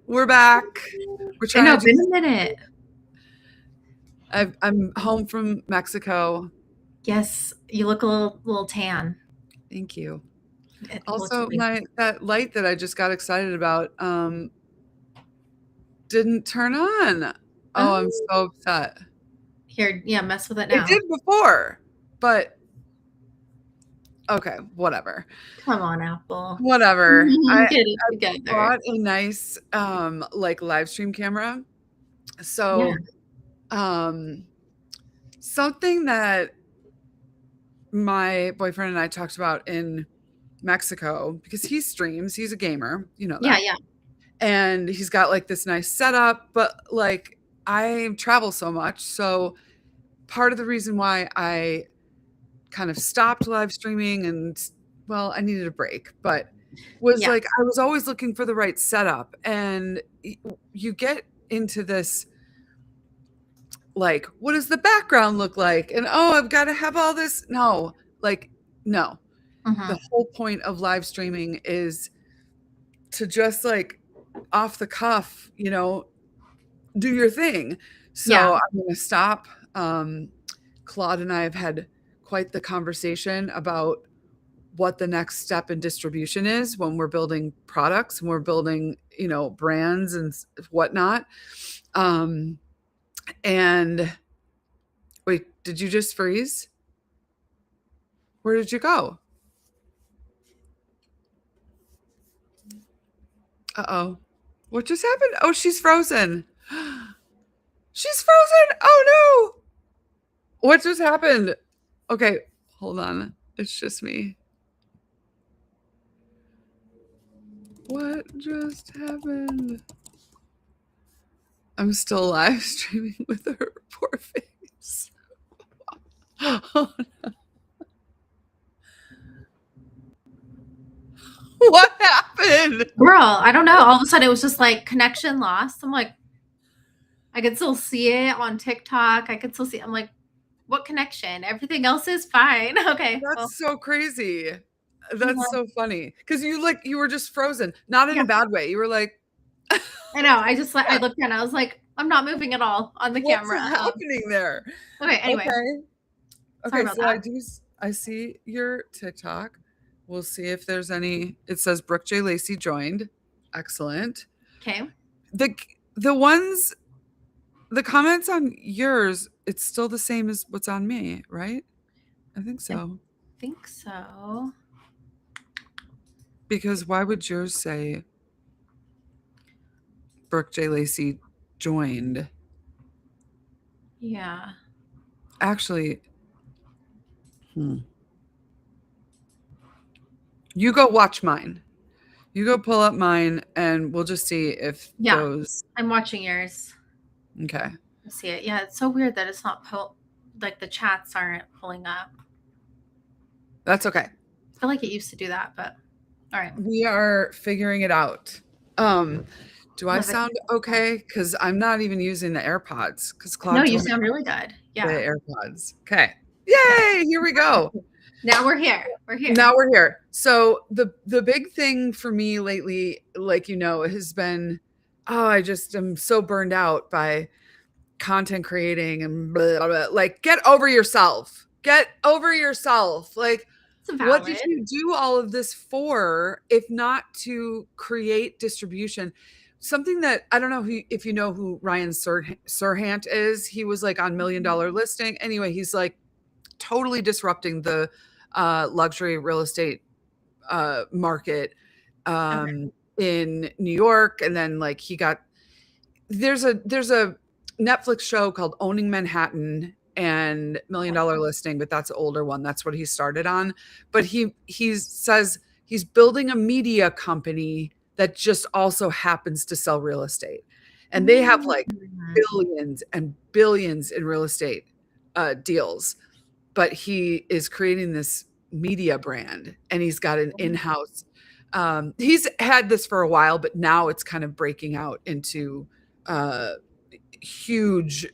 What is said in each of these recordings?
We're back. We're I know, trying to been do. a minute. I'm home from Mexico. Yes, you look a little tan. Thank you. Well, Also, that light that I just got excited about didn't turn on. Oh, I'm so upset. here, yeah, mess with it It now. did before, but okay, whatever. Come on, Apple. Whatever. Get it I together. bought a nice like live stream camera. Yeah. So something that my boyfriend and I talked about in Mexico, because he streams, he's a gamer, you know Yeah, that. yeah. And he's got like this nice setup, but like I travel so much. So part of the reason why I kind of stopped live streaming and well, I needed a break, but was Yeah. like I was always looking for the right setup. And you get into this like, what does the background look like? And oh, I've got to have all this. No, like, no. The Mhm. whole point of live streaming is to just like off the cuff, do your thing. So Yeah. I'm going to stop. Claude and I have had quite the conversation about what the next step in distribution is when we're building products and we're building, brands and whatnot. And wait, did you just freeze? Where did you go? Uh-oh. What just happened? Oh, she's frozen. She's frozen. Oh no. What just happened? Okay, hold on. It's just me. What just happened? I'm still live streaming with her poor face. Oh, no. What happened? Girl, I don't know. All of a sudden it was just like connection lost. I'm like, I could still see it on TikTok. I could still see it. I'm like, what connection? Everything else is fine. Okay. Well, That's so crazy. yeah. That's so funny. Because you were just frozen. Not in Yeah. a bad way. You were like, I know. I just I looked down. I was like, I'm not moving at all on the what's camera. happening there? Okay. Anyway, Okay. sorry Okay, about so that. I see your TikTok. We'll see if there's any. It says Brooke J. Lacey joined. Excellent. Okay. The ones, the comments on yours, it's still the same as what's on me, right? I think so. I think so. Because why would yours say Brooke J. Lacey joined? Yeah. Actually, you go watch mine. You go pull up mine and we'll just see if Yeah. those. I'm watching yours. Okay. I see it. Yeah. It's so weird that it's not like the chats aren't pulling up. That's okay. I feel like it used to do that, but all right. We are figuring it out. Do I sound okay? Because I'm not even using the AirPods. Because Claude No, you told me sound really good. Yeah. the AirPods. Okay. Yay! Here we go. Now we're here. We're here. Now we're here. So the big thing for me lately, like has been, I just am so burned out by content creating and blah, blah, blah. Like, get over yourself. Get over yourself. Like, what did you do all of this for, if not to create distribution? Something that I don't know if you know who Ryan Serhant is. He was like on $1 Million Listing. Anyway, he's like totally disrupting the luxury real estate market in New York. And then like there's a Netflix show called Owning Manhattan and $1 Million Listing, but that's an older one. That's what he started on. But he says he's building a media company that just also happens to sell real estate. And they have like billions and billions in real estate deals. But he is creating this media brand and he's got an in-house. He's had this for a while, but now it's kind of breaking out into huge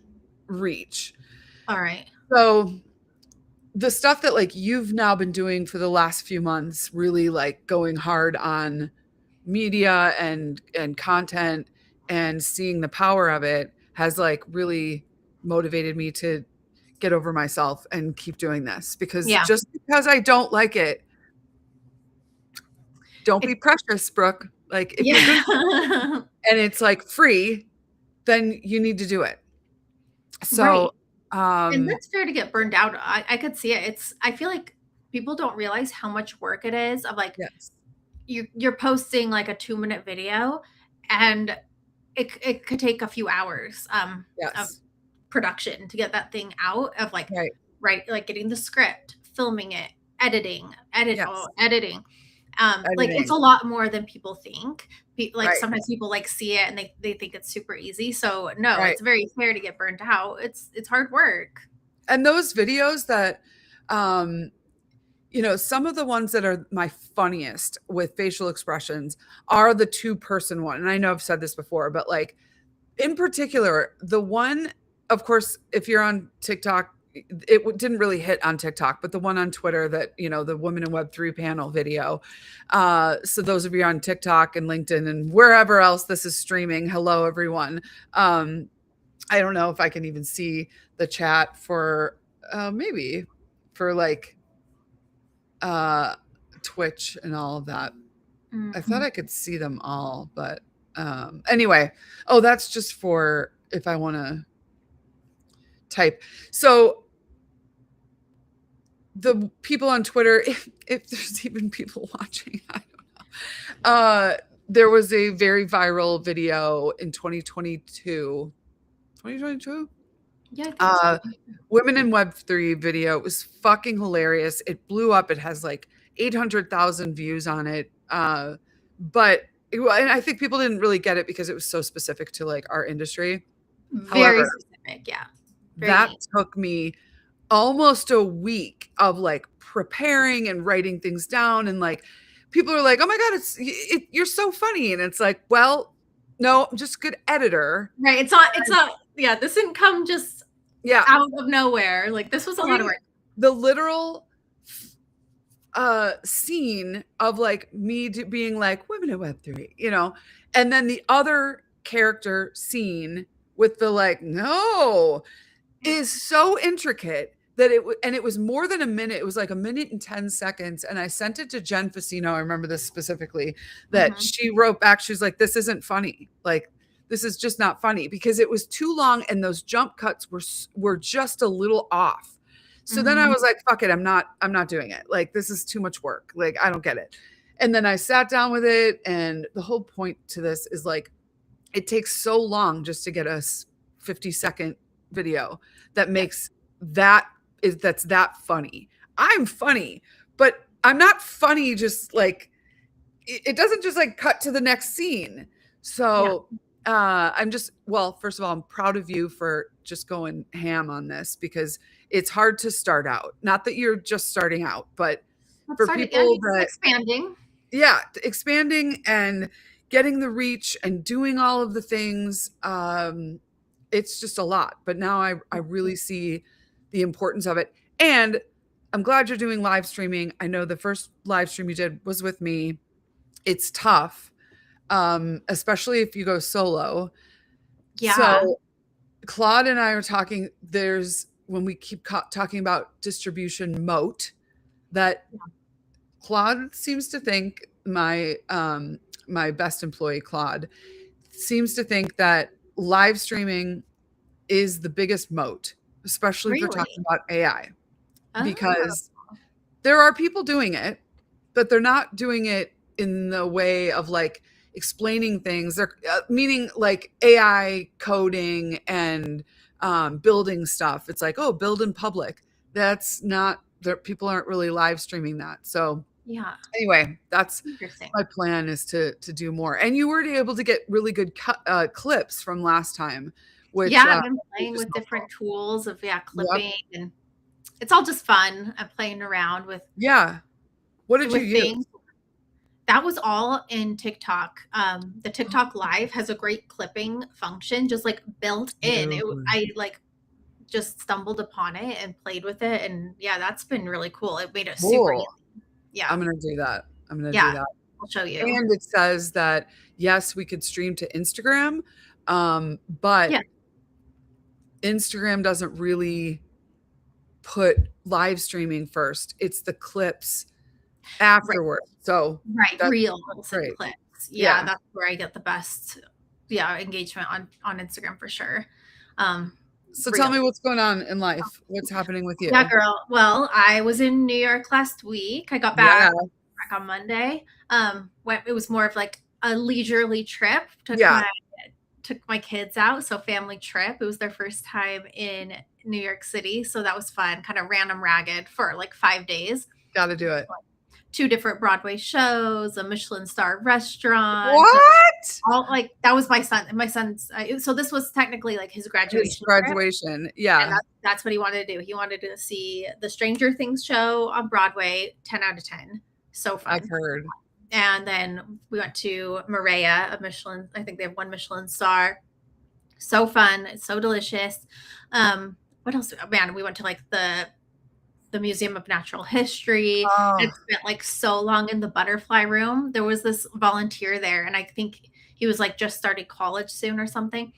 reach. All right. So the stuff that like you've now been doing for the last few months, really like going hard on media and content, and seeing the power of it has like really motivated me to get over myself and keep doing this, because Yeah. just because I don't like it, don't be It, precious, Brooke. Like if you're good yeah. and it's like free, then you need to do it. Right. So, And um, that's fair to get burned out. I could see it. I feel like people don't realize how much work it is of like yes, you're posting like a 2-minute video and it could take a few hours of yes, production to get that thing out of like right, right like getting the script, filming it, yes, editing. Like it's editing, a lot more than people think. Like right, sometimes people like see it and they think it's super easy. So no, right. it's very fair to get burnt out. It's hard work. And those videos that, um, some of the ones that are my funniest with facial expressions are the two-person one. And I know I've said this before, but like in particular, the one, of course, if you're on TikTok, it didn't really hit on TikTok, but the one on Twitter that, the Women in Web3 panel video. So those of you on TikTok and LinkedIn and wherever else this is streaming, hello, everyone. I don't know if I can even see the chat for maybe for like uh, Twitch and all of that. I thought Mhm. I could see them all, but anyway. Oh, that's just for if I want to type. So the people on Twitter, if there's even people watching, I don't know. There was a very viral video in 2022. 2022? Yeah, I think so. Uh, Women in Web3 video. It was fucking hilarious. It blew up. It has like 800,000 views on it. But and I think people didn't really get it because it was so specific to like our industry. Very However, specific. Yeah. Very that neat. took me almost a week of like preparing and writing things down. And like people are like, oh my God, you're so funny. And it's like, well, no, I'm just a good editor. Right. It's not, yeah, this didn't come just Yeah. out of nowhere. Like this was a lot of work. The literal scene of like me being like women in web3, and then the other character scene with the like no is so intricate that and it was more than a minute. It was like a minute and 10 seconds, and I sent it to Jen Facino. I remember this specifically, that Mhm. she wrote back, she was like, this isn't funny, like this is just not funny, because it was too long and those jump cuts were just a little off. So then I Mhm. was like, fuck it, I'm not doing it. Like this is too much work. Like I don't get it. And then I sat down with it, and the whole point to this is like it takes so long just to get a 50-second video that Yeah. makes that's that funny. I'm funny, but I'm not funny just like it doesn't just like cut to the next scene. Yeah. So I'm just, well, first of all, I'm proud of you for just going ham on this, because it's hard to start out. Not that you're just starting out, but Let's for start it. Yeah, people it's that, expanding. yeah, expanding and getting the reach and doing all of the things, it's just a lot. But now I really see the importance of it. And I'm glad you're doing live streaming. I know the first live stream you did was with me. It's tough, especially if you go solo. Yeah. So Claude and I are talking, there's when we keep talking about distribution moat, that Claude seems to think, my best employee Claude seems to think that live streaming is the biggest moat, especially if we're Really? talking about AI, Oh. because there are people doing it, but they're not doing it in the way of like explaining things. They're meaning like AI coding and building stuff. It's like, oh, build in public. That's not there. People aren't really live streaming that. So Yeah. anyway, that's Interesting. my plan, is to do more. And you were able to get really good clips from last time, Yeah, which I've been which playing is with different helpful. tools of yeah, Yep. clipping and it's all just fun. I'm playing around Yeah. What did you with use? things. That was all in TikTok. The TikTok Live has a great clipping function just like built in. Dude, I like just stumbled upon it and played with it and yeah, that's been really cool. It made it super easy. cool. Yeah. I'm gonna do that. I'm gonna do Yeah. that. I'll show you. and it says that, yes, we could stream to Instagram, but Yeah, Instagram doesn't really put live streaming first. It's the clips right, afterward. So right. that's Reels and great. clips. Yeah, Yeah. that's where I get the best, yeah, engagement on Instagram for sure. Um, So tell me Reels. what's going on in life. What's happening with Yeah, you? girl. Well, I was in New York last week. I got Yeah. back on Monday. It was more of like a leisurely trip. Yeah. Took my kids out, so family trip. It was their first time in New York City, so that was fun. Kind of random ragged for like 5 days. Got to do it. Two different Broadway shows, a Michelin star restaurant, What? all like that was my son. My son's so this was technically like his His graduation trip. graduation. Yeah. And that's what he wanted to do. He wanted to see the Stranger Things show on Broadway, 10 out of 10. So fun. I've heard. And then we went to Maria, a Michelin. I think they have one Michelin star. So fun. It's so delicious. What else? Man, we went to like the Museum of Natural History. Oh, And spent like so long in the butterfly room. There was this volunteer there, and I think he was like just starting college soon or something.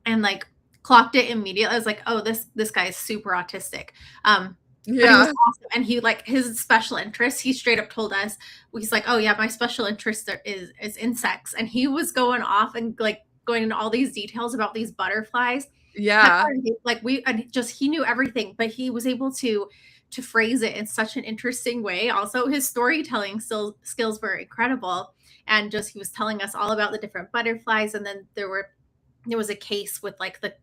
And like clocked it immediately. I was like, oh, this guy is super autistic. But he was yeah. awesome. And he like his special interest, he straight up told us, he's like, oh yeah, my special interest is insects. And he was going off and like going into all these details about these butterflies. Yeah. Like we and just he knew everything, but he was able to phrase it in such an interesting way. Also, his storytelling skills were incredible. And just he was telling us all about the different butterflies. And then there was a case with like the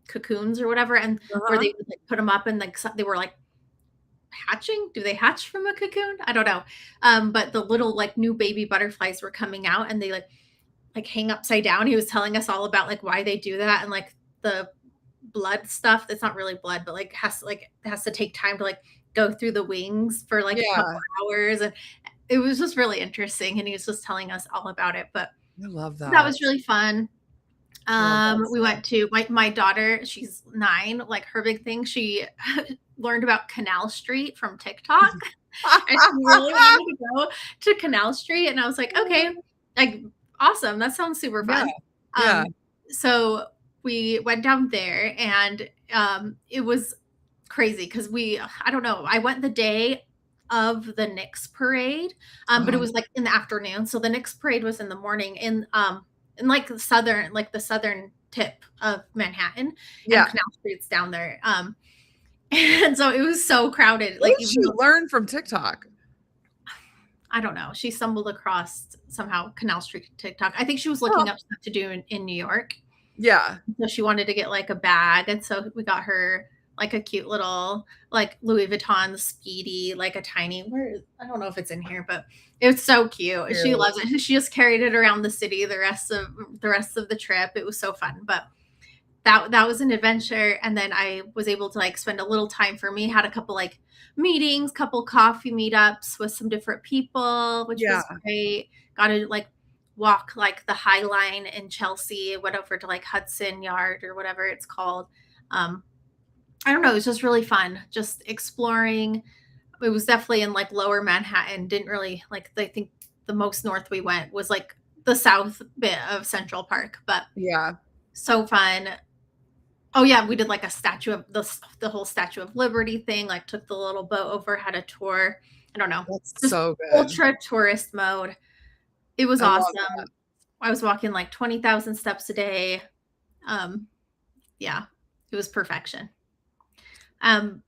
cocoons or whatever, and where Uh-huh. they would like put them up and like they were like hatching. Do they hatch from a cocoon? I don't know. But the little like new baby butterflies were coming out, and they like hang upside down. He was telling us all about like why they do that, and like the blood stuff that's not really blood, but has to take time to like go through the wings for like a couple Yeah. hours. And it was just really interesting, and he was just telling us all about it. But I love that that. was really fun. Love that We stuff. went to my daughter, she's 9, like her big thing, she learned about Canal Street from TikTok, and she really wanted to go to Canal Street, and I was like, okay, like awesome, that sounds super Yeah. fun. Yeah. So we went down there, and it was crazy because I don't know, I went the day of the Knicks parade, but it Oh, was like in the afternoon. So the Knicks parade was in the morning in like the southern tip of Manhattan, and yeah. Canal Street's down there. And so it was so crowded. What Like did even she though learn from TikTok? I don't know, she stumbled across somehow Canal Street TikTok. I think she was Oh, looking up stuff to do in New York. yeah. So she wanted to get like a bag, and so we got her like a cute little like Louis Vuitton Speedy, like a tiny. I don't know if it's in here, but it was so cute. She Cute. loves it. She just carried it around the city the rest of the trip. It was so fun, but that was an adventure. And then I was able to like spend a little time for me. Had a couple like meetings, couple coffee meetups with some different people, which Yeah. was great. Got to like walk like the High Line in Chelsea, went over to like Hudson Yard or whatever it's called. Um, I don't know, it was just really fun, just exploring. It was definitely in like lower Manhattan. Didn't really like, I think the most north we went was like the south bit of Central Park, but Yeah. so fun. Oh yeah, we did like a statue of the whole Statue of Liberty thing, like took the little boat over, had a tour. I don't know, That's just so good. ultra tourist mode. It was I love that. awesome. I was walking like 20,000 steps a day. Um, yeah, it was perfection.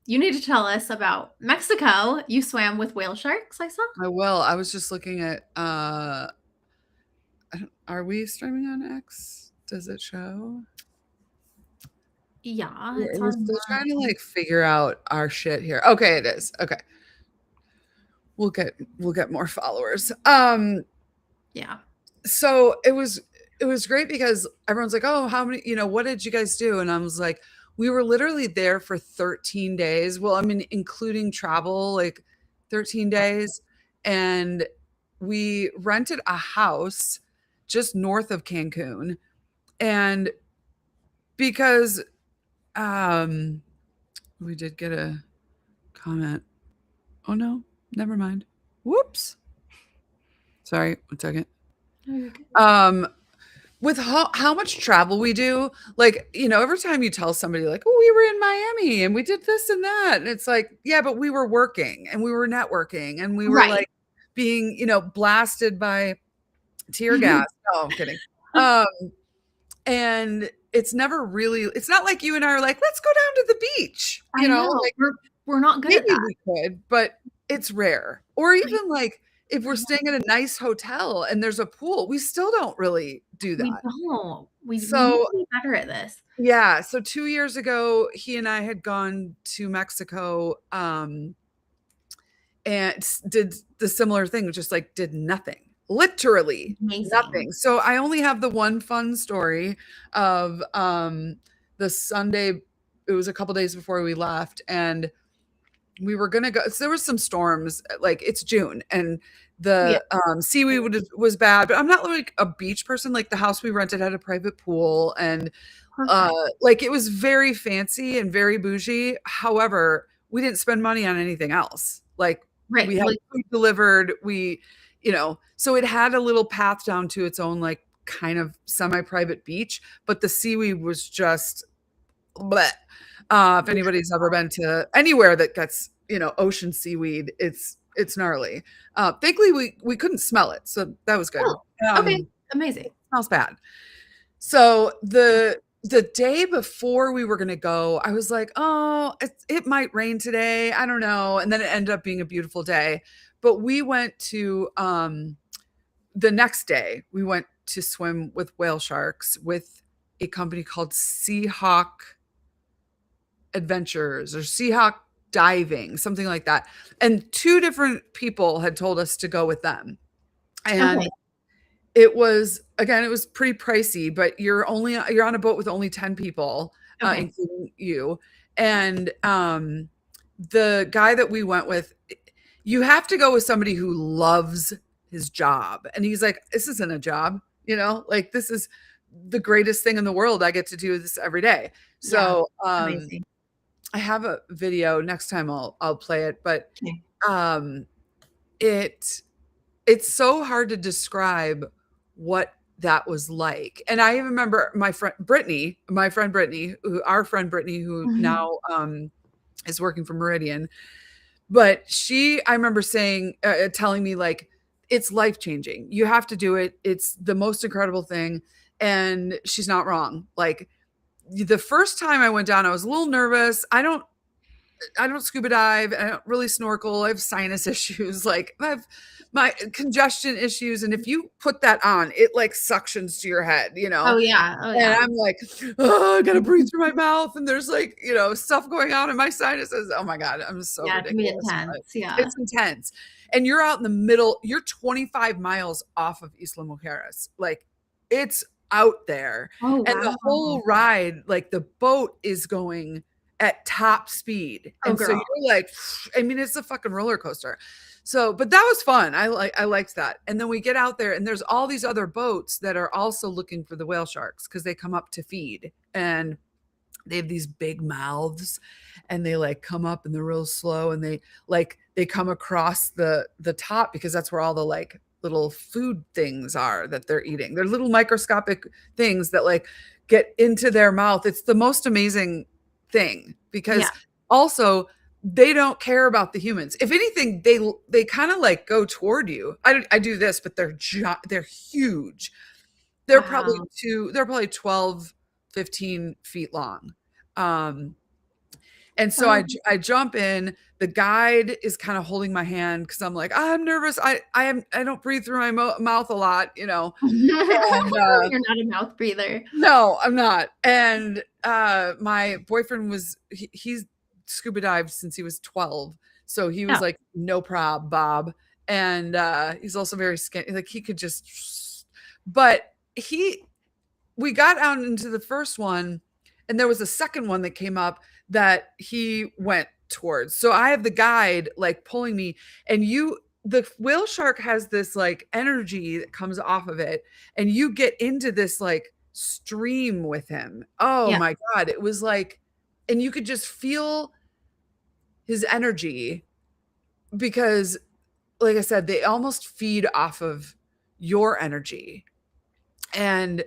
You need to tell us about Mexico. You swam with whale sharks, I saw. I will. I was just looking at are we streaming on X? Does it show? Yeah, it's We're on still trying to mine. like figure out our shit here. Okay, it is. Okay. We'll get more followers. Yeah. So it was great because everyone's like, "Oh, how many, what did you guys do?" And I was like, "We were literally there for 13 days." Well, I mean, including travel, like 13 days, and we rented a house just north of Cancun. And because we did get a comment. Oh no, never mind. Whoops. Sorry, 1 second. No, you're good. Um, with how much travel we do, like, every time you tell somebody like, "Oh, we were in Miami and we did this and that," and it's like, yeah, but we were working and we were networking and we were Right. like being, blasted by tear gas. No, I'm kidding. Um, and it's not like you and I are like, let's go down to the beach, I know. like We're not good at maybe that. we could, but it's rare. Or I even like if we're I staying at a nice hotel and there's a pool, we still don't really do We that. don't. We need So to be better at this. yeah, so 2 years ago, he and I had gone to Mexico, and did the similar thing, just, like, did nothing. Literally Amazing. nothing. So I only have the one fun story of, the Sunday it was a couple days before we left, and we were gonna go so there was some storms, like, it's June, and Yeah, the, seaweed was bad, but I'm not, like, a beach person, like, the house we rented had a private pool, and perfect. like, it was very fancy and very bougie. However, we didn't spend money on anything else. Like, Right, we had like, food delivered, so it had a little path down to its own, like, kind of semi-private beach, but the seaweed was just bleh. If anybody's ever been to anywhere that gets, ocean seaweed, it's gnarly. Thankfully, we couldn't smell it, so that was good. oh, okay, amazing. Smells bad. So the day before we were gonna go, I was like, "Oh, it might rain today. I don't know." And then it ended up being a beautiful day. But we went to the next day, we went to swim with whale sharks with a company called Seahawk Adventures or Seahawk Diving, something like that. And two different people had told us to go with them. Okay, And it was pretty pricey, but you're on a boat with only 10 people, okay. including you, and, the guy that we went with, you have to go with somebody who loves his job, and he's like, "This isn't a job, like, this is the greatest thing in the world. I get to do this every day." Yeah, So, amazing. I have a video, next time I'll play it, but, Okay. um, it it's so hard to describe what that was like, and I remember my friend Brittany, our friend Brittany, who Mhm. now, is working for Meridian, but I remember saying telling me, like, "It's life-changing. You have to do it. It's the most incredible thing," and she's not wrong. Like, the first time I went down, I was a little nervous. I don't scuba dive. I don't really snorkel. I have sinus issues. Like, I have my congestion issues. And if you put that on, it like suctions to your head, Oh, yeah, oh, And yeah. I'm like, oh, I gotta breathe through my mouth. And there's like, stuff going on in my sinuses. Oh my God, I'm so Yeah, it can be ridiculous. But intense, yeah. it's intense. And you're out in the middle, you're 25 miles off of Isla Mujeres. Like, it's out there. Oh, And the wow. whole ride, like the boat is going at top speed. Oh, And so girl. you're like, I mean, it's a fucking roller coaster. So, but that was fun. I liked that. And then we get out there and there's all these other boats that are also looking for the whale sharks because they come up to feed. And they have these big mouths and they like come up and they're real slow and they come across the top because that's where all the like little food things are that they're eating. They're little microscopic things that like get into their mouth. It's the most amazing thing Yeah. because also they don't care about the humans. If anything, they kind of like go toward you. I do this, but they're huge. Wow. They're probably 12, 15 feet long. Um, and so Oh. I jump in. The guide is kind of holding my hand because I'm like, I'm nervous. I don't breathe through my mouth a lot. And You're not a mouth breather. no, I'm not. And my boyfriend he's scuba dived since he was 12. So he was Oh. like, no prob, Bob. And he's also very skinny. Like he could just but we got out into the first one and there was a second one that came up that he went towards. So I have the guide like pulling me and the whale shark has this like energy that comes off of it and you get into this like stream with him. Oh Yeah. my God. It was like, and you could just feel his energy because like I said, they almost feed off of your energy. And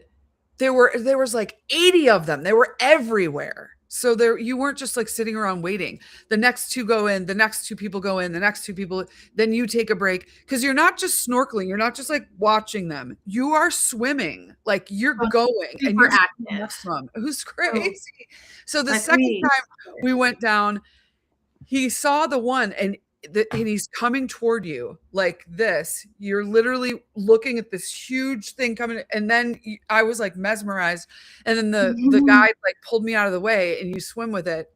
there was like 80 of them. They were everywhere. So there, you weren't just like sitting around waiting. The next two go in, the next two people go in, the next two people, then you take a break because you're not just snorkeling, you're not just like watching them. You are swimming, like you're Oh, going and super you're active. next to them. It was Oh, crazy. So the like second time we went down, he saw the one and he's coming toward you like this. You're literally looking at this huge thing coming, and then I was like mesmerized. And then the guy like pulled me out of the way, and you swim with it.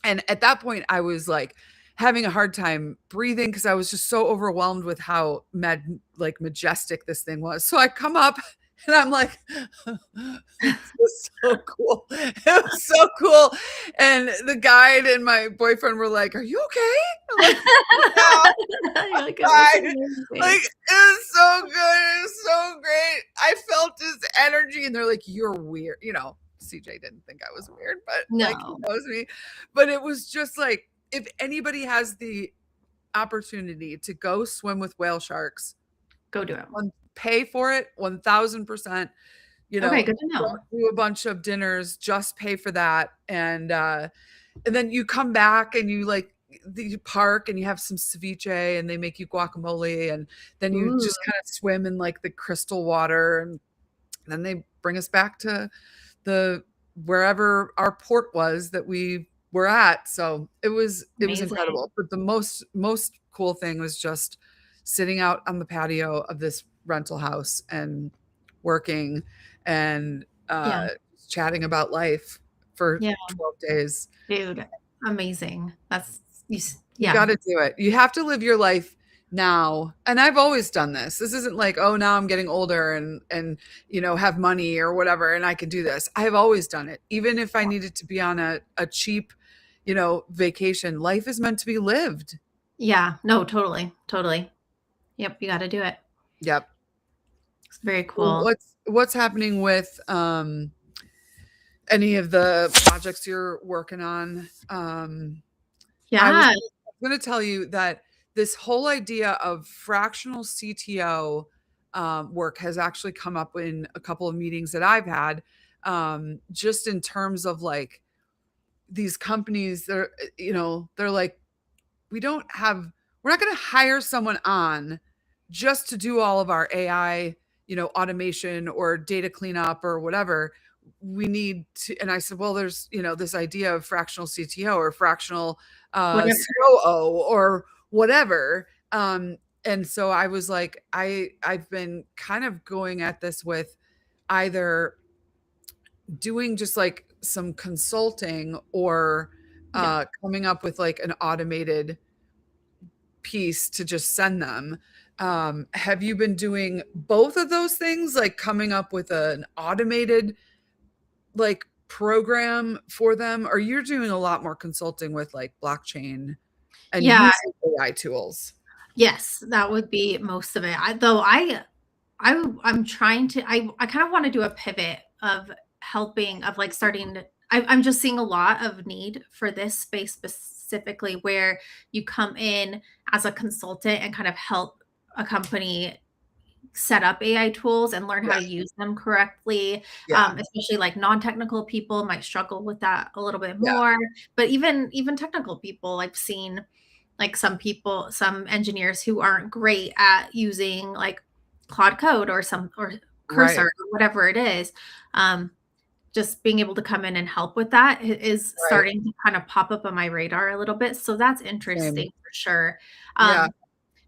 And at that point, I was like having a hard time breathing because I was just so overwhelmed with how majestic this thing was. So I come up and I'm like, this was so cool. It was so cool. And the guide and my boyfriend were like, "Are you okay?" I'm like, "Yeah, You're like, fine." amazing. Like, it was so good. It was so great. I felt his energy, and they're like, "You're weird." CJ didn't think I was weird, but like he No, knows me. But it was just like, if anybody has the opportunity to go swim with whale sharks, go do it. pay for it 1000%. Okay, good to know. Don't do a bunch of dinners, just pay for that. And then you come back and you like the park and you have some ceviche and they make you guacamole, and then you Ooh, just kind of swim in like the crystal water, and then they bring us back to the wherever our port was that we were at. So it was amazing. incredible. But the most cool thing was just sitting out on the patio of this rental house and working and Yeah, chatting about life for yeah, 12 days. dude, amazing. You Yeah, got to do it. You have to live your life now. And I've always done this. This isn't like, oh, now I'm getting older and have money or whatever and I can do this. I have always done it. Even if I needed to be on a cheap, vacation, life is meant to be lived. yeah, no, totally, totally. Yep, you got to do it. Yep. It's very Well, cool. what's happening with any of the projects you're working on? I was Yeah, going to tell you that this whole idea of fractional CTO work has actually come up in a couple of meetings that I've had, just in terms of like these companies. They're like, we don't have, we're not going to hire someone on just to do all of our AI, automation or data cleanup or whatever. We need to, and I said, well, there's, this idea of fractional CTO or fractional whatever. COO or whatever. And so I was like, I've been kind of going at this with either doing just like some consulting or Yeah. coming up with like an automated piece to just send them. Have you been doing both of those things, like coming up with an automated like program for them, or you're doing a lot more consulting with like blockchain and Yeah, using AI tools? yes, that would be most of it. I'm trying to I kind of want to do a pivot of helping of like starting to I'm just seeing a lot of need for this space specifically where you come in as a consultant and kind of help a company set up AI tools and learn how Yeah, to use them correctly. yeah, Especially like non-technical people might struggle with that a little bit yeah, more. But even technical people, I've seen like some engineers who aren't great at using like Claude Code or Cursor right, or whatever it is. Um, just being able to come in and help with that is right, starting to kind of pop up on my radar a little bit. So that's interesting same, for sure. yeah,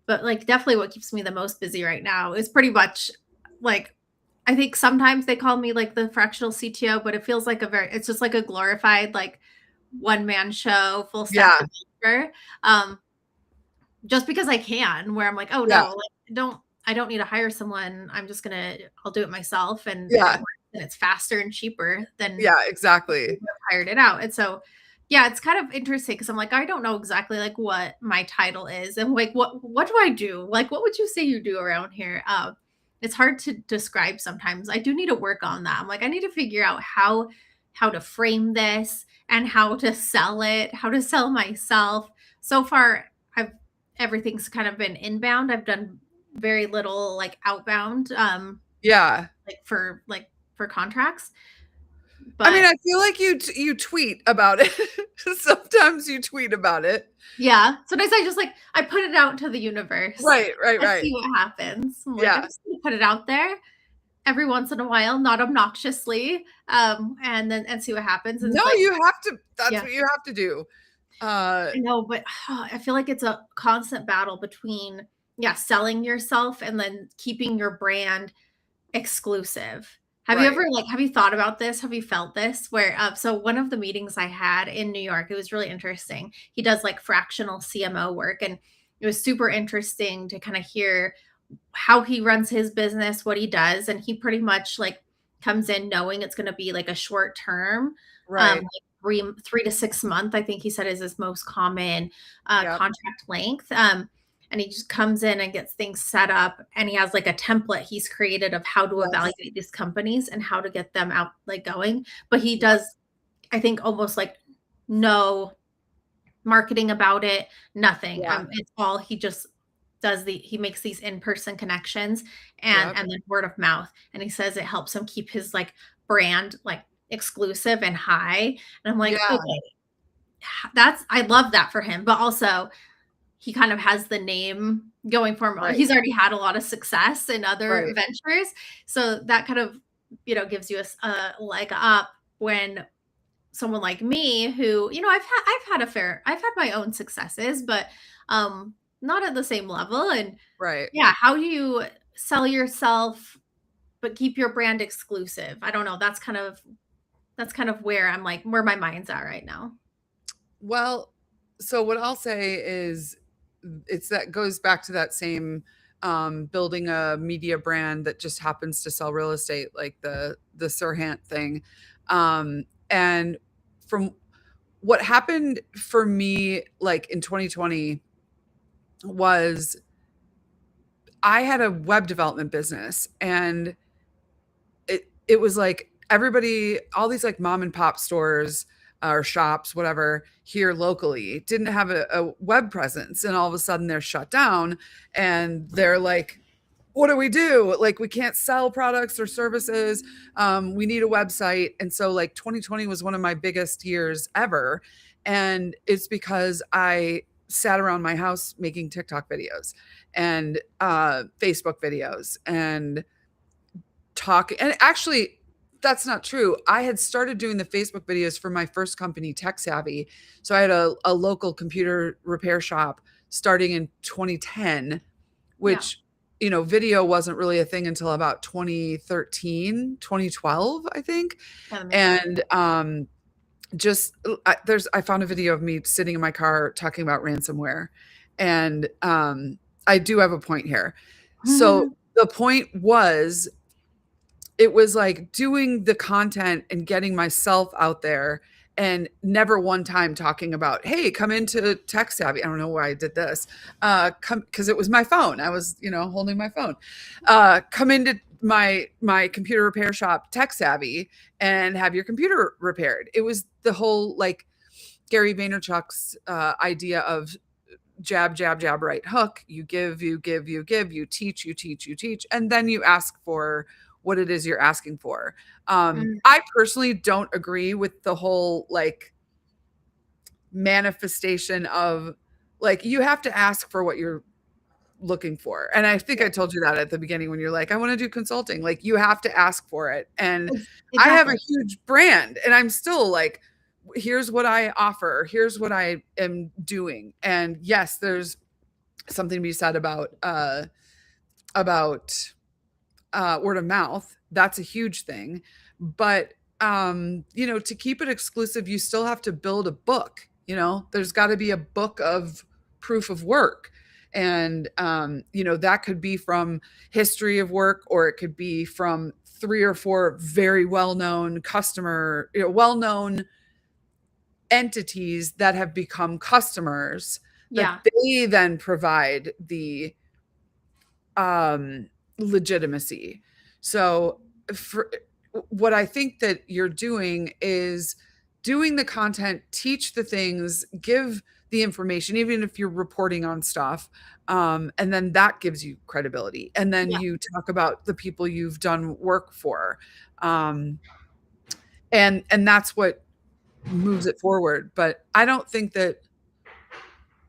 But like definitely what keeps me the most busy right now is pretty much like I think sometimes they call me like the fractional CTO, but it feels like it's just like a glorified like one man show, full stack yeah, developer. Um, just because I can, where I'm like, oh yeah, no, like I don't need to hire someone. I'll do it myself and it yeah, works and it's faster and cheaper than yeah, exactly. hired it out. And so, yeah, it's kind of interesting because I'm like, I don't know exactly like what my title is and like what do I do? Like, what would you say you do around here? It's hard to describe sometimes. I do need to work on that. I'm like, I need to figure out how to frame this and how to sell it, how to sell myself. So far, I've everything's kind of been inbound. I've done very little like outbound, Yeah. like for contracts. I mean, But I feel like you tweet about it. Sometimes you tweet about it. yeah, sometimes I just like I put it out into the universe Right, right, and right. see what happens. I'm like, I'm Yeah. just gonna put it out there every once in a while, not obnoxiously, and then and see what happens. And No, it's like, you have to, that's yeah, what you have to do. I know, but I feel like it's a constant battle between, yeah, selling yourself and then keeping your brand exclusive. Right, Have you thought about this? Have you felt this? Where so one of the meetings I had in New York, it was really interesting. He does like fractional CMO work, and it was super interesting to kind of hear how he runs his business, what he does, and he pretty much like comes in knowing it's going to be like a short term, right. like 3 to 6 month. I think he said is his most common Yep. contract length. And he just comes in and gets things set up, and he has like a template he's created of how to Yes. evaluate these companies and how to get them out like going. But he Yep. does, I think, almost like no marketing about it, nothing. Yeah. It's all he just he makes these in-person connections Yep. and then word of mouth. And he says it helps him keep his like brand like exclusive and high. And I'm like, Yeah. okay, that's I love that for him. But also he kind of has the name going for him. Right. He's already had a lot of success in other Right. ventures. So that kind of, gives you a leg up when someone like me who, I've had my own successes, but not at the same level. And Right. yeah, how do you sell yourself but keep your brand exclusive? I don't know. That's kind of where I'm like where my mind's at right now. Well, so what I'll say is it's that goes back to that same building a media brand that just happens to sell real estate, like the Sirhant thing. And from what happened for me, like in 2020, was I had a web development business, and it was like everybody, all these like mom and pop stores or shops, whatever, here locally didn't have a web presence, and all of a sudden they're shut down, and they're like, what do we do? Like, we can't sell products or services. We need a website. And so like 2020 was one of my biggest years ever. And it's because I sat around my house making TikTok videos and Facebook videos and talking. And actually, that's not true. I had started doing the Facebook videos for my first company, Tech Savvy. So I had a local computer repair shop starting in 2010, Yeah. which, video wasn't really a thing until about 2013, 2012, I think. Yeah, that makes sense. And I found a video of me sitting in my car talking about ransomware. And I do have a point here. So the point was, it was like doing the content and getting myself out there, and never one time talking about, hey, come into Tech Savvy. I don't know why I did this. Come, because it was my phone. I was, holding my phone. Come into my computer repair shop, Tech Savvy, and have your computer repaired. It was the whole like Gary Vaynerchuk's idea of jab, jab, jab, right hook. You give, you give, you give, you teach, you teach, you teach, and then you ask for what it is you're asking for. Mm, I personally don't agree with the whole like manifestation of like, you have to ask for what you're looking for. And I think I told you that at the beginning when you're like, I want to do consulting. Like, you have to ask for it. And I have a exactly. huge brand, and I'm still like, here's what I offer, here's what I am doing. And yes, there's something to be said about word of mouth. That's a huge thing. But to keep it exclusive, you still have to build a book. There's got to be a book of proof of work. And that could be from history of work, or it could be from 3 or 4 very well-known well-known entities that have become customers, that Yeah. they then provide the legitimacy. So for what I think that you're doing is doing the content, teach the things, give the information, even if you're reporting on stuff. And then that gives you credibility. And then Yeah. you talk about the people you've done work for. Um, and that's what moves it forward. But I don't think that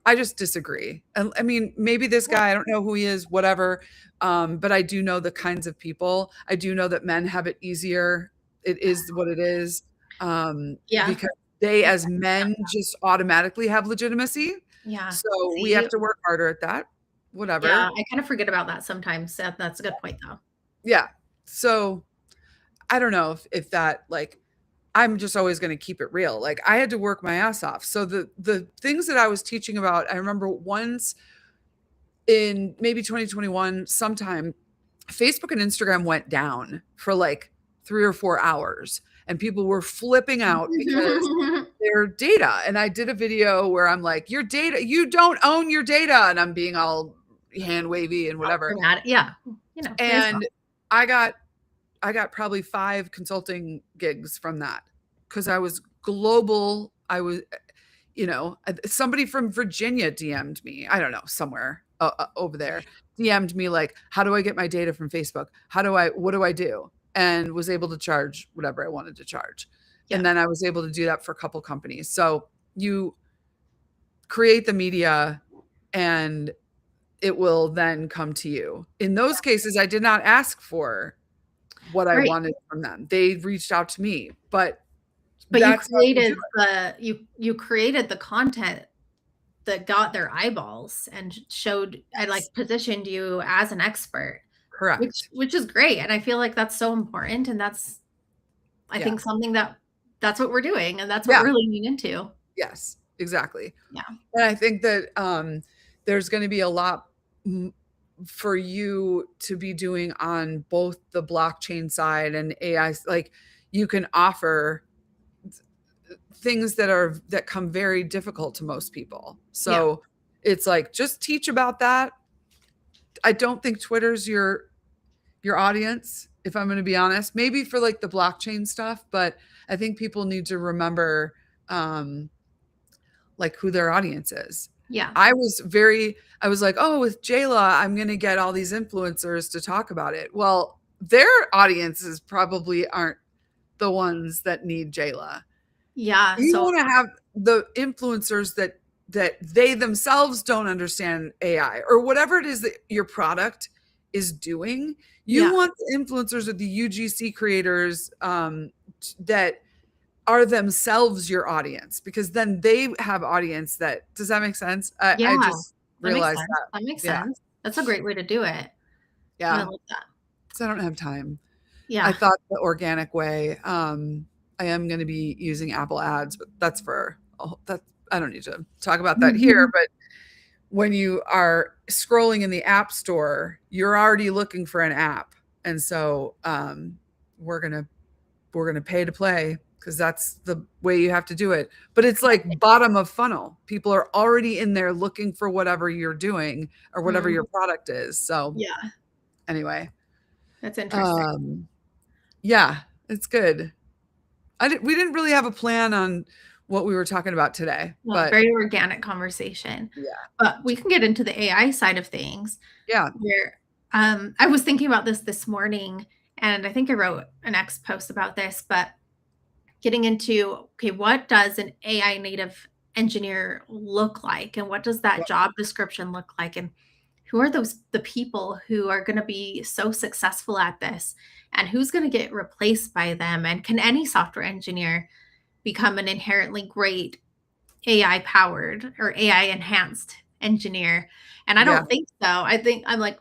I just disagree. And I mean, maybe this guy, I don't know who he is, whatever. But I do know the kinds of people. I do know that men have it easier. It is what it is. Yeah. Because they, as men, just automatically have legitimacy. Yeah. So we See? have to work harder at that. Yeah, Whatever. I kind of forget about that sometimes. That's a good point, though. Yeah. So I don't know if that like I'm just always going to keep it real. Like I had to work my ass off. So the things that I was teaching about, I remember once in maybe 2021 sometime, Facebook and Instagram went down for like 3 or 4 hours and people were flipping out because their data. And I did a video where I'm like, your data, you don't own your data. And I'm being all hand wavy and Oh, whatever. yeah. For yourself. And I got I got probably 5 consulting gigs from that because I was global. I was, somebody from Virginia DM'd me. I don't know, somewhere over there DM'd me like, how do I get my data from Facebook? What do I do? And was able to charge whatever I wanted to charge. Yeah. And then I was able to do that for a couple companies. So you create the media and it will then come to you. In those cases, I did not ask for what I Right. wanted from them. They reached out to me, but But you that's how you do created it. you created the content that got their eyeballs and showed and, like, Yes. positioned you as an expert, Correct. which is great, and I feel like that's so important, and that's, I Yeah. think, something that's what we're doing, and that's what Yeah. we're leaning into. Yes, exactly. Yeah. And I think that there's going to be a lot for you to be doing on both the blockchain side and AI. Like you can offer things that come very difficult to most people. Yeah. So it's like just teach about that. I don't think Twitter's your audience, if I'm going to be honest. Maybe for like the blockchain stuff, but I think people need to remember like who their audience is. Yeah. I was like, oh, with Jayla, I'm going to get all these influencers to talk about it. Well, their audiences probably aren't the ones that need Jayla. Yeah, You so want to have the influencers that they themselves don't understand AI or whatever it is that your product is doing. You yeah. want the influencers or the UGC creators that are themselves your audience because then they have audience that does that make sense? I Yeah, just that makes realized sense, that. that makes Yeah. sense. That's a great way to do it. I Yeah. like that. Because I don't have time. I Yeah. thought the organic way. I am going to be using Apple ads, but that's that I don't need to talk about that here. Mhm. But when you are scrolling in the app store, you're already looking for an app. And so we're gonna pay to play because that's the way you have to do it. But it's like bottom of funnel. People are already in there looking for whatever you're doing or whatever your Mhm. product is. So Yeah, anyway, that's interesting. um, yeah, it's good. We didn't really have a plan on what we were talking about today, Well, but very organic conversation. yeah, But we can get into the AI side of things yeah, where I was thinking about this morning, and I think I wrote an X post about this, but getting into, okay, what does an AI native engineer look like? And what does that job description look like? And who are the people who are going to be so successful at this? And who's going to get replaced by them? And can any software engineer become an inherently great AI powered or AI enhanced engineer? And I yeah, don't think so. I think I'm like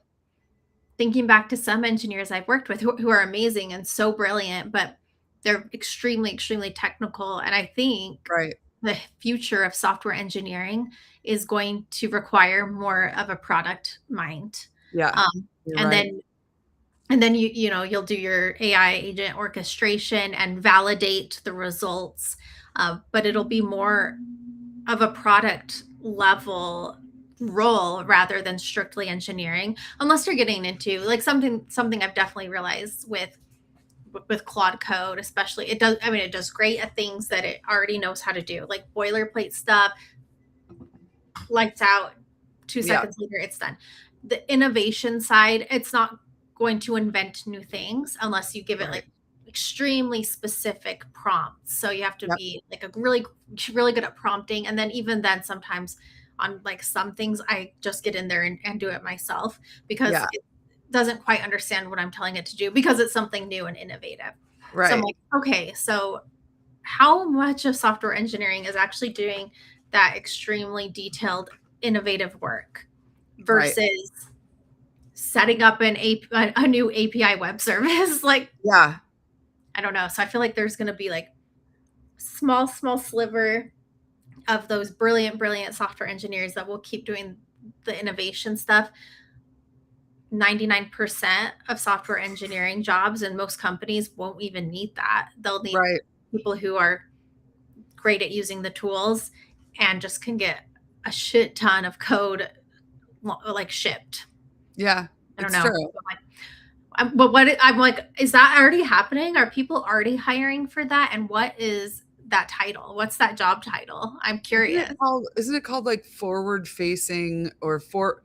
thinking back to some engineers I've worked with who are amazing and so brilliant, but they're extremely, extremely technical. And I think right, the future of software engineering is going to require more of a product mind. yeah, Um, you're and right, then you'll do your AI agent orchestration and validate the results, but it'll be more of a product level role rather than strictly engineering, unless you're getting into like something I've definitely realized with Claude Code, especially. It does, I mean, it does great at things that it already knows how to do, like boilerplate stuff. lights out, 2 Yeah. seconds later, it's done. The innovation side, it's not going to invent new things unless you give it Right. like extremely specific prompts. So you have to Yep. be like a really good at prompting. And then even then, sometimes on like some things, I just get in there and do it myself because Yeah. it doesn't quite understand what I'm telling it to do because it's something new and innovative. So I'm Right. like, okay, so how much of software engineering is actually doing that extremely detailed, innovative work Right. versus setting up a new API web service? Like, Yeah. I don't know. So I feel like there's going to be like small sliver of those brilliant software engineers that will keep doing the innovation stuff. 99% of software engineering jobs and most companies won't even need that. They'll need Right. people who are great at using the tools and just can get a shit ton of code like shipped. Yeah. I don't It's know. true. But what I'm like, is that already happening? Are people already hiring for that? And what is that title? What's that job title? I'm curious. Isn't it called like forward facing or for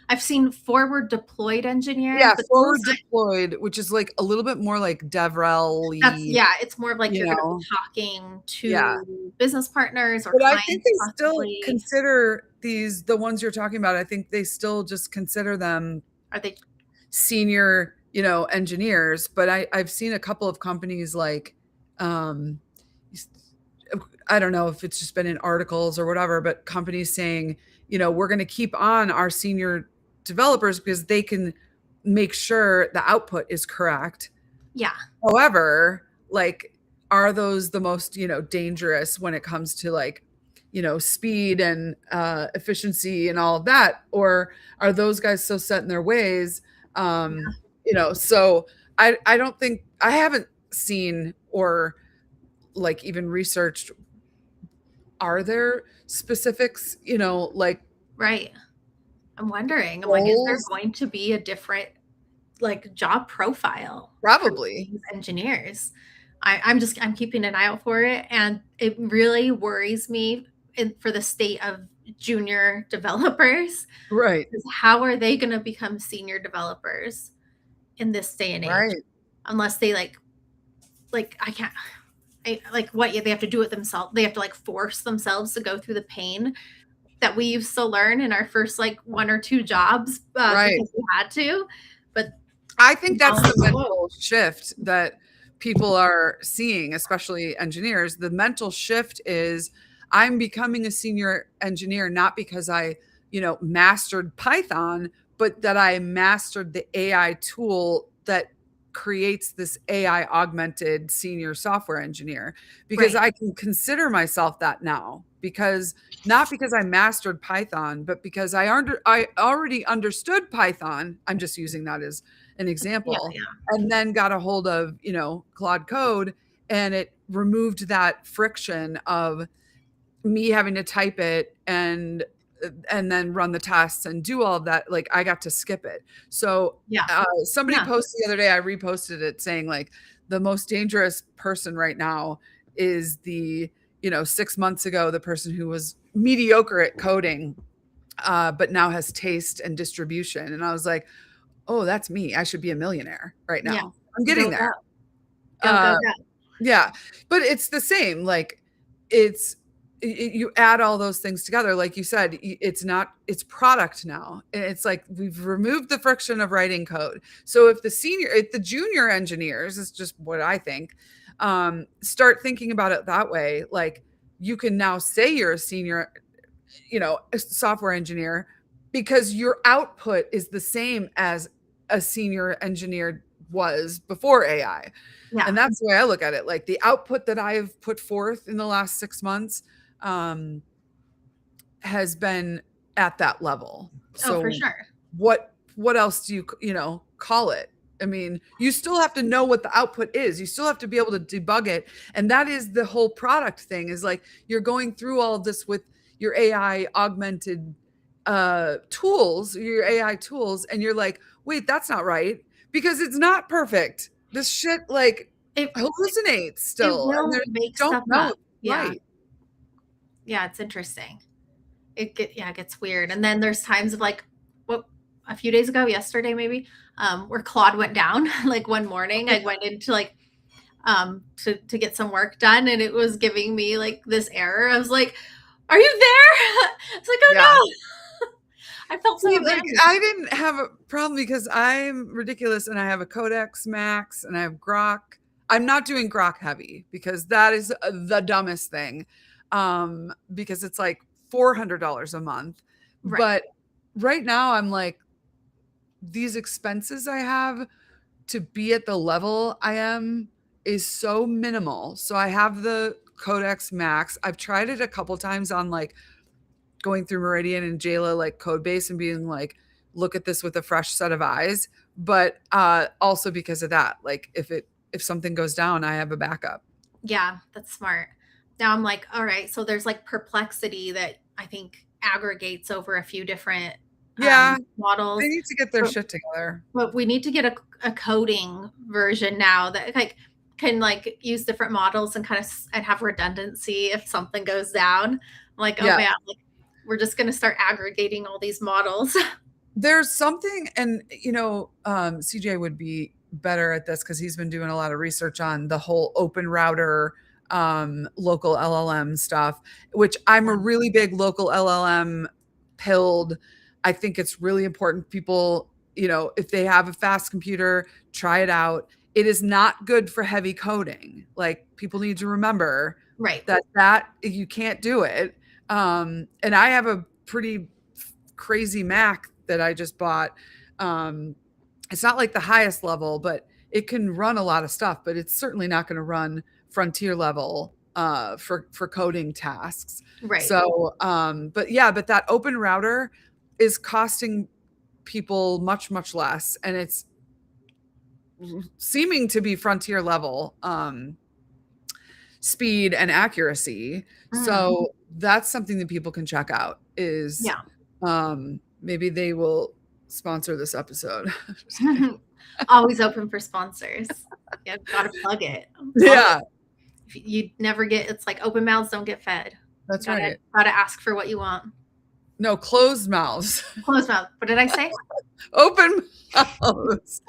I've seen forward deployed engineers, yeah, but those forward deployed, which is like a little bit more like that's DevRel-y, yeah, it's more of like you you're going to be know? talking Yeah. to business partners or But I think clients they still possibly. consider the ones you're talking about, I think they still just consider them Are they senior, engineers. But I've seen a couple of companies like, um, I don't know if it's just been in articles or whatever, but companies saying, we're going to keep on our senior developers because they can make sure the output is correct. yeah, However, like, are those the most, dangerous when it comes to like, speed and efficiency and all of that? Or are those guys so set in their ways? So I don't think I haven't seen or like even researched, are there specifics, like right. I'm wondering. I'm like, is there roles? going to be a different like job profile for Probably. these engineers? I'm keeping an eye out for it, and it really worries me for the state of junior developers. Right. Because how are they going to become senior developers in this day and age Right. unless they like I can't. Like what they have to do it themselves. They have to like force themselves to go through the pain that we used to learn in our first like one or two jobs Right. because we had to. But I think that's the whoa, mental shift that people are seeing, especially engineers. The mental shift is I'm becoming a senior engineer not because I, mastered Python, but that I mastered the AI tool that creates this AI augmented senior software engineer, because right. I can consider myself that now, because not because I mastered Python, but because I already understood Python. I'm just using that as an Yeah, example, yeah, and then got a hold of, Claude Code, and it removed that friction of me having to type it and then run the tests and do all of that. Like, I got to skip it. So yeah, somebody yeah. posted the other day, I reposted it saying like the most dangerous person right now is the, 6 months ago, the person who was mediocre at coding, but now has taste and distribution. And I was like, oh, that's me. I should be a millionaire right Yeah. now. I'm Go, getting go, there. go, go, Uh, go. yeah, but it's the same. Like, it's you add all those things together, like you said, it's product now. And it's like we've removed the friction of writing code. So if the junior engineers, is just what I think, start thinking about it that way, like you can now say you're a senior, a software engineer, because your output is the same as a senior engineer was before AI. And Yeah. that's the way I look at it. Like the output that I've put forth in the last 6 months, um, has been at that level. Oh, for So sure. what else do call it? I mean, you still have to know what the output is. You still have to be able to debug it. And that is the whole product thing, is like you're going through all of this with your AI augmented your AI tools, and you're like, wait, that's not right, because it's not perfect. This shit like It hallucinates it still, and will they make don't stuff know up. it's Yeah. right. Yeah, it's interesting. it gets weird. And then there's times of like, what, a few days ago, yesterday maybe, where Claude went down. Like one morning, I went into like to get some work done, and it was giving me like this error. I was like, "Are you there?" It's like, "Oh Yeah. no!" I felt so See, like, abandoned. I didn't have a problem because I'm ridiculous and I have a Codex Max and I have Grok. I'm not doing Grok heavy because that is the dumbest thing. Because it's like $400 a month. Right. But right now I'm like, these expenses I have to be at the level I am is so minimal. So I have the Codex Max. I've tried it a couple times on like going through Meridian and Jayla like code base and being like, look at this with a fresh set of eyes. But also because of that, like if something goes down, I have a backup. Yeah, that's smart. Now I'm like, all right, so there's like perplexity that I think aggregates over a few different Yeah, they models. need to get their But, shit together. but we need to get a coding version now that like can like use different models and kind of and have redundancy if something goes down. I'm like, oh Yeah. man, like we're just gonna start aggregating all these models. There's something, and CJ would be better at this because he's been doing a lot of research on the whole open router local LLM stuff, which I'm a really big local LLM pilled. I think it's really important people, if they have a fast computer, try it out. It is not good for heavy coding. Like people need to remember Right. that you can't do it. And I have a pretty crazy Mac that I just bought. It's not like the highest level, but it can run a lot of stuff, but it's certainly not going to run frontier level for coding tasks. Right. So, but that open router is costing people much, much less, and it's seeming to be frontier level speed and accuracy. So that's something that people can check out is Yeah. maybe they will sponsor this episode. Always open for sponsors. Yeah, gotta plug it. Yeah, You never get, it's like open mouths don't get fed. that's Gotta right. gotta ask for what you want. No, closed mouths. Closed mouth. What did I say? Open mouths.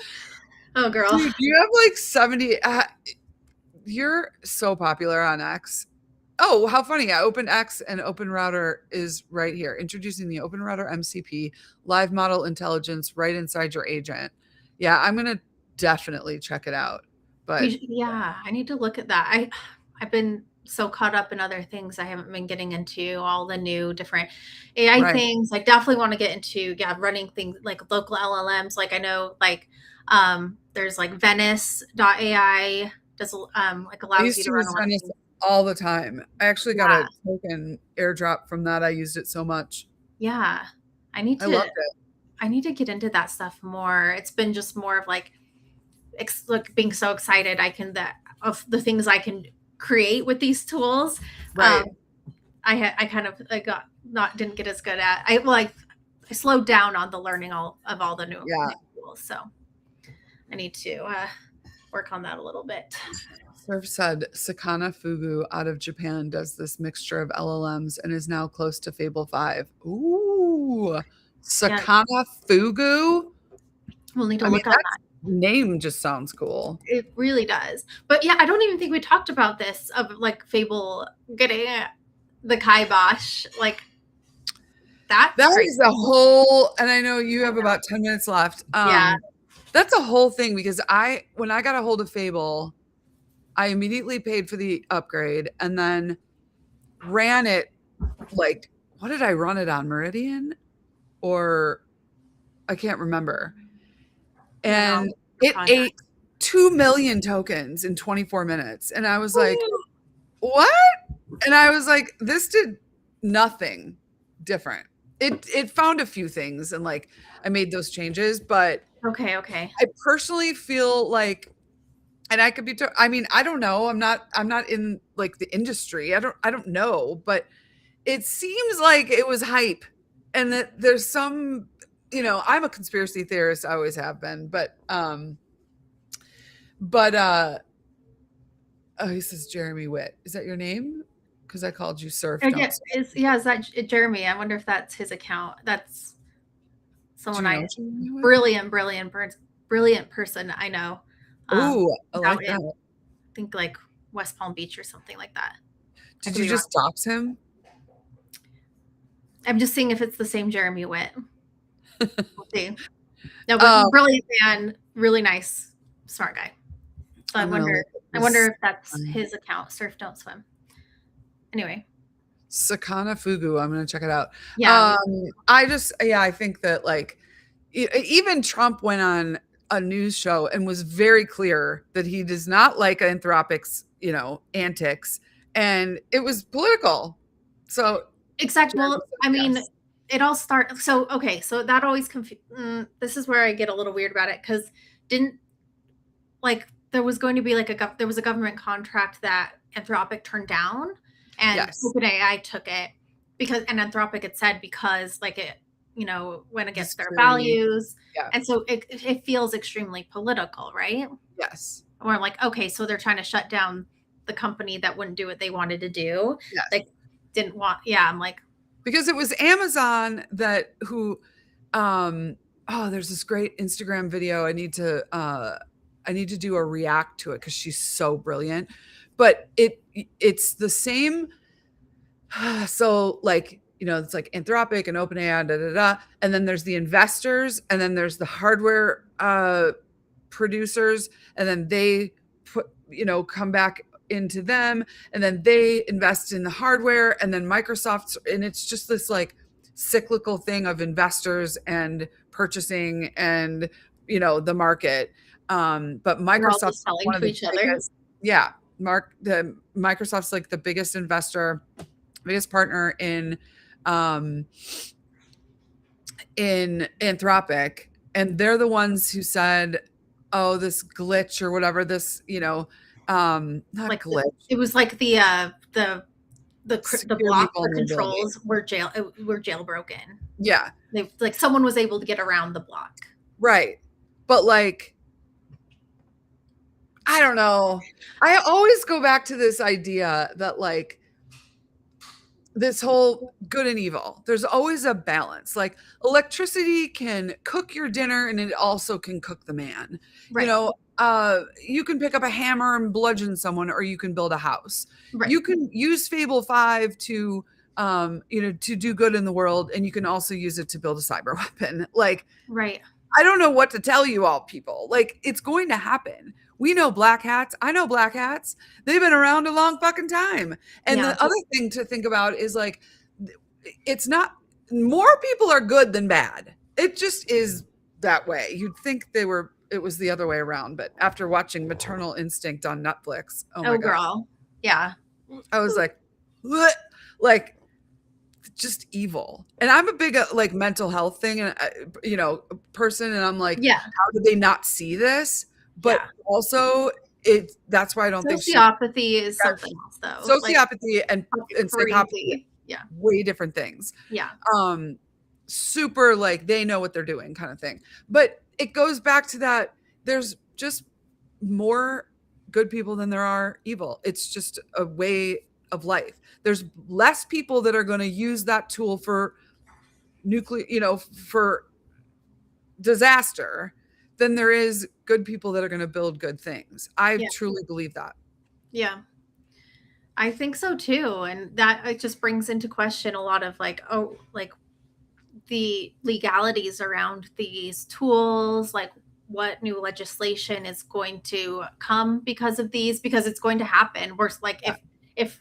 Oh girl. Dude, you have like 70. You're so popular on X. Oh, how funny. I opened X and Open Router is right here. Introducing the Open Router MCP live model intelligence right inside your agent. Yeah, I'm going to definitely check it out. But Yeah, I need to look at that. I've been so caught up in other things I haven't been getting into all the new different AI right. things. I definitely want to get into running things like local LLMs. Like I know like there's like Venice.ai does like I allows used you to to run use a lot of Venice things. all the time. I actually got Yeah. a token airdrop from that. I used it so much. Yeah. I need I to loved it. I need to get into that stuff more. It's been just more of like like being so excited I can that of the things I can create with these tools. Right. I kind of I got not didn't get as good at I slowed down on the learning all the new tools. So I need to work on that a little bit. Surf said Sakana Fugu out of Japan does this mixture of LLMs and is now close to Fable 5. Ooh, Sakana Fugu? We'll need to look on that. Name just sounds cool. It really does. But yeah, I don't even think we talked about this of like Fable getting the kibosh. Like that is a whole, and I know you have about 10 minutes left. Yeah. That's a whole thing because when I got a hold of Fable, I immediately paid for the upgrade and then ran it like, what did I run it on? Meridian? Or I can't remember. And it ate 2 million tokens in 24 minutes. And I was like, what? And I was like, this did nothing different. It found a few things and like I made those changes, but okay. I personally feel like, and I could be, I mean, I don't know. I'm not in like the industry. I don't know, but it seems like it was hype and that there's some, I'm a conspiracy theorist. I always have been, but oh, he says Jeremy Witt. Is that your name? because I called you surf, Yeah, don't swim. is that Jeremy? I wonder if that's his account. That's Do someone you know I Jeremy Wood? brilliant person I know. Ooh, I Out like in, that. I think like West Palm Beach or something like that. I Did could you be wrong. just dox him? I'm just seeing if it's the same Jeremy Witt. We'll see. No, but Oh, brilliant man, really nice, smart guy. So I'm gonna look at I wonder this. if that's his account, Surf Don't Swim. Anyway, Sakana Fugu. I'm gonna check it out. yeah, I think that like even Trump went on a news show and was very clear that he does not like Anthropic's, antics, and it was political. So exactly. Jeremy Well, said I mean, yes. it all starts. So okay, so that always this is where I get a little weird about it because didn't like there was going to be like there was a government contract that Anthropic turned down, and Yes. OpenAI took it because and Anthropic had said because like it went The against their security. values, Yeah. and so it feels extremely political, right? Yes. Or like okay, so they're trying to shut down the company that wouldn't do what they wanted to do, Yes. like didn't want. Yeah, I'm like Because it was Amazon that who there's this great Instagram video. I need to do a react to it because she's so brilliant. But it's the same. So like, it's like Anthropic and OpenAI, da da da. And then there's the investors, and then there's the hardware producers, and then they put, come back into them, and then they invest in the hardware, and then Microsoft's, and it's just this like cyclical thing of investors and purchasing and the market. But we're all Microsoft's just selling one of to the each other. biggest, yeah, the Microsoft's like the biggest investor, biggest partner in Anthropic, and they're the ones who said, "Oh, this glitch or whatever, this, not Like glitch, it was like the security block, the vulnerability." controls were jailbroken. Yeah, Like someone was able to get around the block. right. But like, I don't know. I always go back to this idea that like this whole good and evil, there's always a balance. Like electricity can cook your dinner and it also can cook the man. Right. You can pick up a hammer and bludgeon someone, or you can build a house. Right. You can use Fable 5 to to do good in the world, and you can also use it to build a cyber weapon. Like, Right. I don't know what to tell you all, people. Like, it's going to happen. We know black hats. I know black hats. They've been around a long fucking time. And Yeah. the other thing to think about is like, it's not, more people are good than bad. It just is that way. You'd think it was the other way around. But after watching Maternal Instinct on Netflix, oh my Oh, God, girl. Yeah. I was like, what? Like, just evil. And I'm a big like mental health thing and person, and I'm like, Yeah. how did they not see this? But Yeah. also that's why I don't think Sociopathy is something else, though. Like sociopathy and psychopathy, crazy. Yeah. way different things. Yeah. Super like they know what they're doing kind of thing. But it goes back to that there's just more good people than there are evil. It's just a way of life. There's less people that are going to use that tool for nuclear, for disaster than there is good people that are going to build good things. I truly believe that. Yeah. I think so too. And that it just brings into question a lot of like, the legalities around these tools, like what new legislation is going to come because of these, because it's going to happen. We're like, if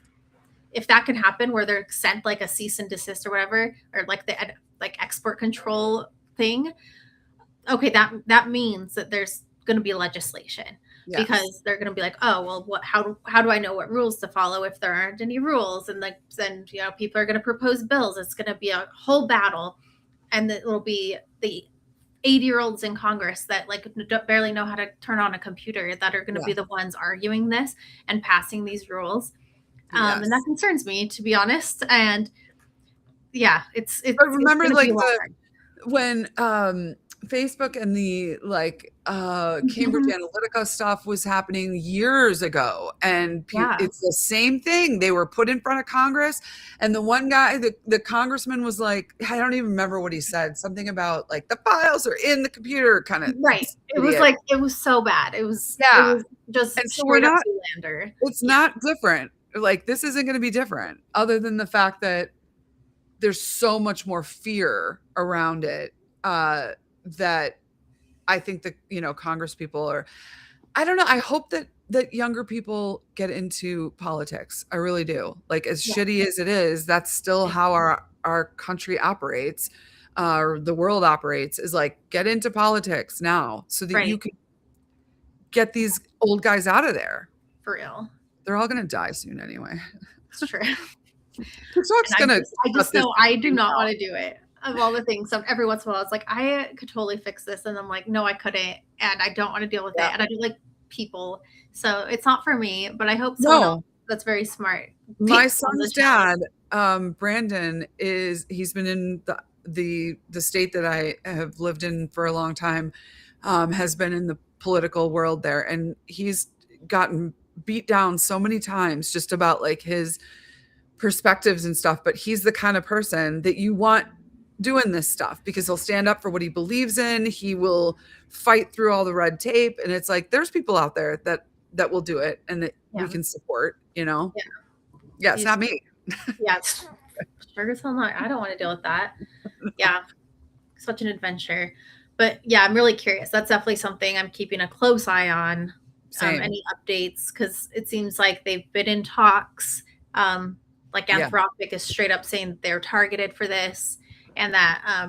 that can happen where they're sent like a cease and desist or whatever, or like the like export control thing, okay, that means that there's going to be legislation. Yes. Because they're going to be like, oh, well, how do I know what rules to follow if there aren't any rules? And like, then, people are going to propose bills. It's going to be a whole battle. And it'll be the 80-year-olds in Congress that like barely know how to turn on a computer that are going to be the ones arguing this and passing these rules. And that concerns me, to be honest. And yeah, it's but remember, like when Facebook and the Cambridge Analytica stuff was happening years ago, and Yeah. it's the same thing. They were put in front of Congress, and the one guy, the congressman, was like, I don't even remember what he said, something about like the files are in the computer, kind of Right. It was idiot. like it was so bad. It Yeah, was just and so we're straight up not. Zoolander. It's Yeah. not different. Like this isn't going to be different, other than the fact that there's so much more fear around it, that I think that, Congress people are, I don't know. I hope that younger people get into politics. I really do. Like as Yeah. shitty as it is, that's still how our country operates, or the world operates, is like get into politics now so that you Right. can get these old guys out of there. For real. They're all going to die soon anyway. It's true. TikTok's And going to I cut just this know I do thing not out. want to do it. Of all the things, so every once in a while, it's like I could totally fix this, and I'm like, no, I couldn't, and I don't want to deal with it, Yeah. and I do like people, so it's not for me. But I hope someone else No, that's very smart my takes on the son's challenge. dad, Brandon, he's been in the state that I have lived in for a long time, has been in the political world there, and he's gotten beat down so many times just about like his perspectives and stuff. But he's the kind of person that you want doing this stuff because he'll stand up for what he believes in. He will fight through all the red tape, and it's like there's people out there that will do it and that we Yeah, can support. Yeah, it's he's not me. yeah, it's sure as hell not. I don't want to deal with that. Yeah, such an adventure. But yeah, I'm really curious. That's definitely something I'm keeping a close eye on. Same. Any updates? Because it seems like they've been in talks. Like Yeah. Anthropic is straight up saying that they're targeted for this, and that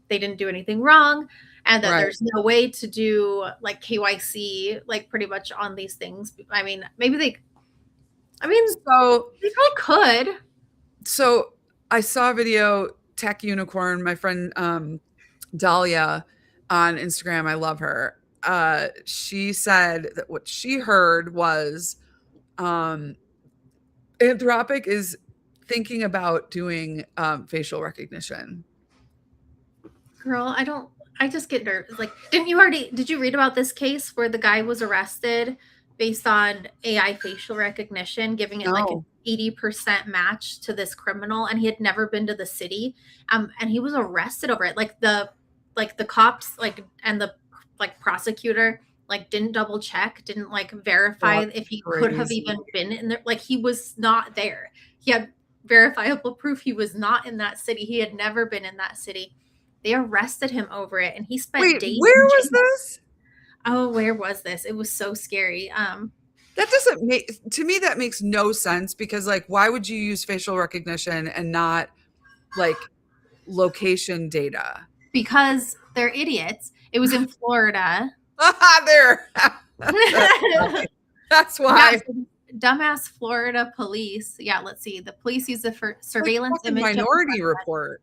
they didn't do anything wrong, and that Right. there's no way to do like KYC, like pretty much on these things. I mean, maybe they. I mean, So they probably could. so I saw a video, Tech Unicorn, my friend Dahlia on Instagram. I love her. She said that what she heard was um Anthropic is thinking about doing facial recognition. Girl, I don't. I just get nervous. Like, did you read about this case where the guy was arrested based on AI facial recognition, giving it like an No. 80% match to this criminal, and he had never been to the city. And he was arrested over it. Like the cops, like, and the like prosecutor, like didn't double check, didn't like verify That's if he could have crazy. even been in there. Like he was not there. He had verifiable proof he was not in that city. He had never been in that city. They arrested him over it, and he spent Wait, days where in was jail. this? Oh, where was this? It was so scary. That doesn't make, to me, that makes no sense because like why would you use facial recognition and not like location data? Because they're idiots. It was in Florida. There. That's Yeah, why. so dumbass Florida police. Yeah, let's see. The police used the Like surveillance fucking image of the Minority suspect. Report.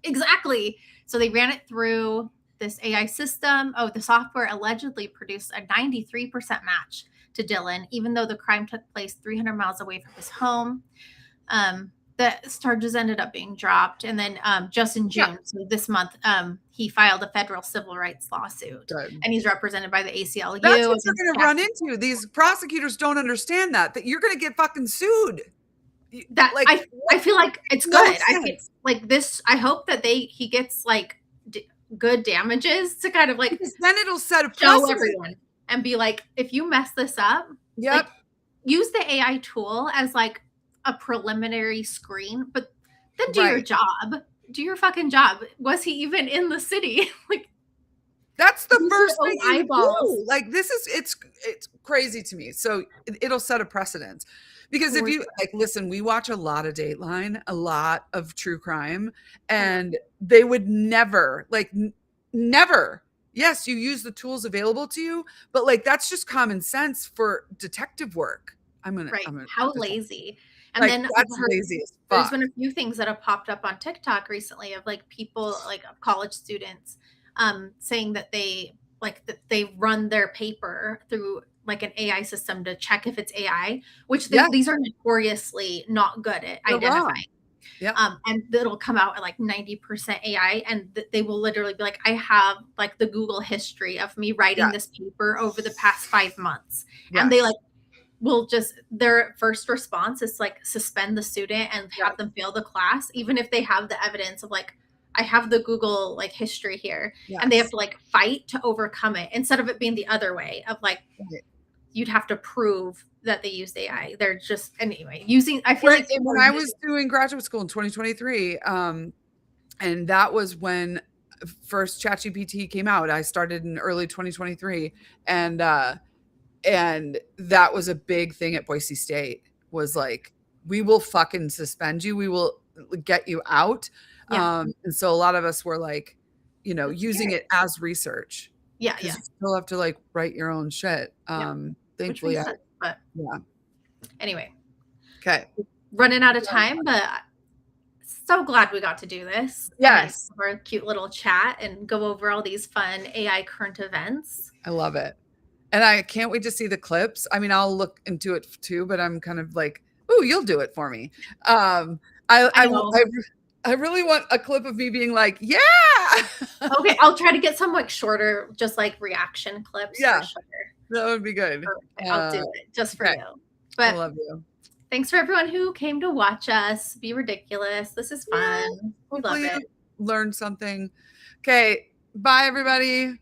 Exactly. So they ran it through this AI system. Oh, the software allegedly produced a 93% match to Dylan, even though the crime took place 300 miles away from his home. The charges ended up being dropped. And then just in Yeah. June, so this month, he filed a federal civil rights lawsuit. Good. And he's represented by the ACLU. That's what you're against going to run into. These prosecutors don't understand that you're going to get fucking sued. that Like I feel like it's no good. I think sense. like this. I hope that he gets like good damages to kind of like Because then it'll set a show precedent. everyone and be like, if you mess this up, Yep. like use the AI tool as like a preliminary screen, but then do your Right. job. Do your fucking job. Was he even in the city? Like That's the use first your thing own you eyeballs. do. Like this is it's crazy to me. So it'll set a precedent. Because if For you sure. like listen, we watch a lot of Dateline, a lot of true crime, Yeah. and they would never, like never. Yes, you use the tools available to you, but like that's just common sense for detective work. Right. I'm gonna How detect- lazy. And like then that's lazy as there's fuck. been a few things that have popped up on TikTok recently of like people like college students saying that they run their paper through like an AI system to check if it's AI, which Yeah, these are notoriously not good at they're wrong. identifying. Yep. And it'll come out at like 90% AI, and they will literally be like, I have like the Google history of me writing Yes. this paper over the past 5 months. And they Yes. like will just, their first response is like suspend the student and have Yes. them fail the class, even if they have the evidence of like, I have the Google like history here. And they have Yes. to like fight to overcome it, instead of it being the other way of like, Right. you'd have to prove that they used AI. They're just, anyway, using, I feel When, like and when I was doing graduate school in 2023, and that was when first ChatGPT came out. I started in early 2023, and that was a big thing at Boise State. Was like, we will fucking suspend you. We will get you out. yeah, And so a lot of us were like, that's using scary. it as research Yeah, because yeah, you still have to like write your own shit. yeah, which Thankfully, makes sense. But yeah. anyway, Okay. running out of time, but so glad we got to do this and like Yes. have our cute little chat and go over all these fun AI current events. I love it. And I can't wait to see the clips. I mean, I'll look into it too, but I'm kind of like, "Ooh, you'll do it for me." Um, I I I know. I I really want a clip of me being like, "Yeah." Okay, I'll try to get some like shorter, just like reaction clips for Yeah, sure. that would be good. I'll do it just for Okay. you. I But love you. thanks for everyone who came to watch us be ridiculous. This is Yeah, fun. We love hopefully you it. learned something. Okay, bye everybody.